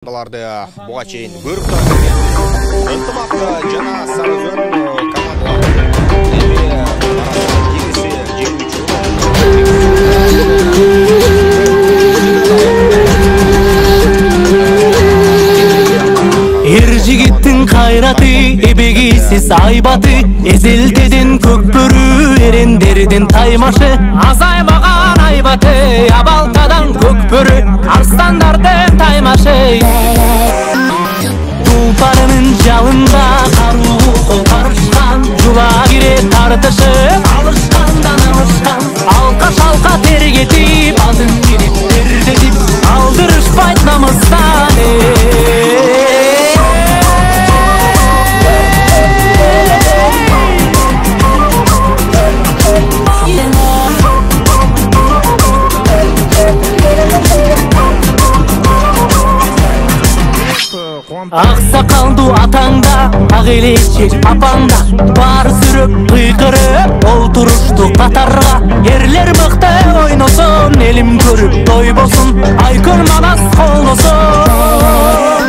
Командаларды буга чейин көрүп турган ынтымакты жана Сарыөзөн командалары Эр жигиттин кайраты, эбегисиз айбаты, эзелтеден көкбөрү, эрендердин таймашы, азаймаган айбаты, абалтадан көкбөрү, арстандардын таймашы. Тулпарынын жалында каруу колтарышкан, жула кире тартышып, алышкандан алышкан, алка-шалка тергетип, алдын кирип тердетип, алдырышпайт намыстан. Аксакалдуу атаңда, ак элечек апаңда, бар сүрүп, кыйкырып, олтурушту катарга. Эрлер мыкты ойносун, элим көрүп тойбосун, айкөл манас колдосун.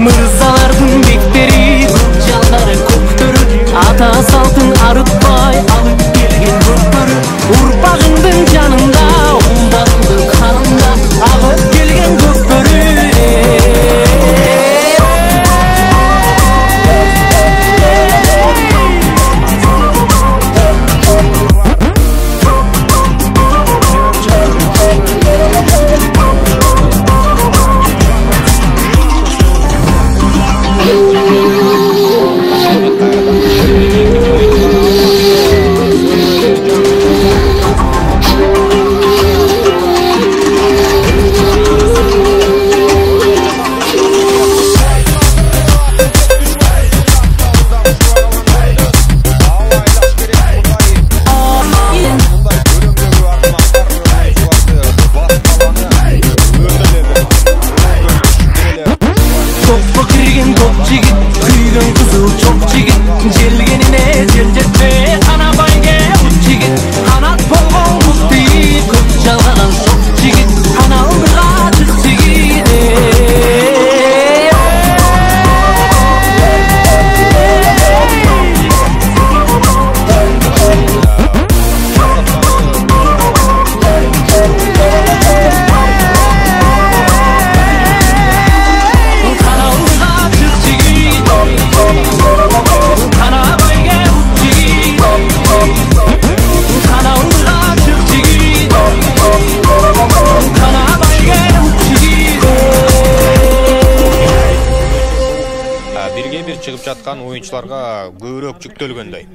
Мырзалардын бектери, жалдары көктөрү, ата салтын арытпай, алып келген көкбөрү. Урпагыңдын жанында, улдарыңдын канында, агып келген көкбөрү. бирге бир чыгып жаткан оюнчуларга көбүрөөк жүктөлгөндөй.